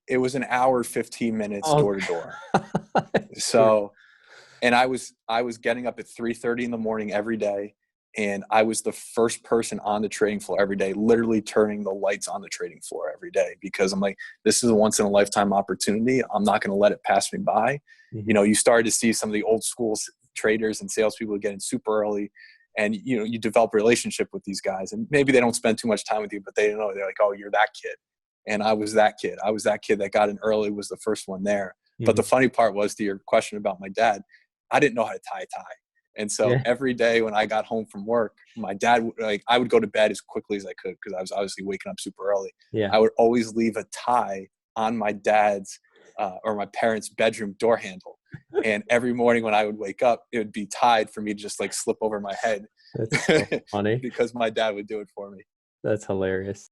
It was an hour, 15 minutes Oh, door to door. So, and I was getting up at 3:30 in the morning every day. And I was the first person on the trading floor every day, literally turning the lights on the trading floor every day, because I'm like, this is a once in a lifetime opportunity. I'm not going to let it pass me by. Mhm. You know, you started to see some of the old school traders and salespeople getting super early, and, you know, you develop a relationship with these guys, and maybe they don't spend too much time with you, but they know, they're like, oh, you're that kid. And I was that kid. I was that kid that got in early, was the first one there. But the Mhm. funny part was, to your question about my dad, I didn't know how to tie a tie. And so Yeah. every day when I got home from work, my dad, like, I would go to bed as quickly as I could, because I was obviously waking up super early. Yeah. I would always leave a tie on my dad's or my parents' bedroom door handle. And every morning when I would wake up, it would be tied for me to just like slip over my head That's so funny. because my dad would do it for me. That's hilarious.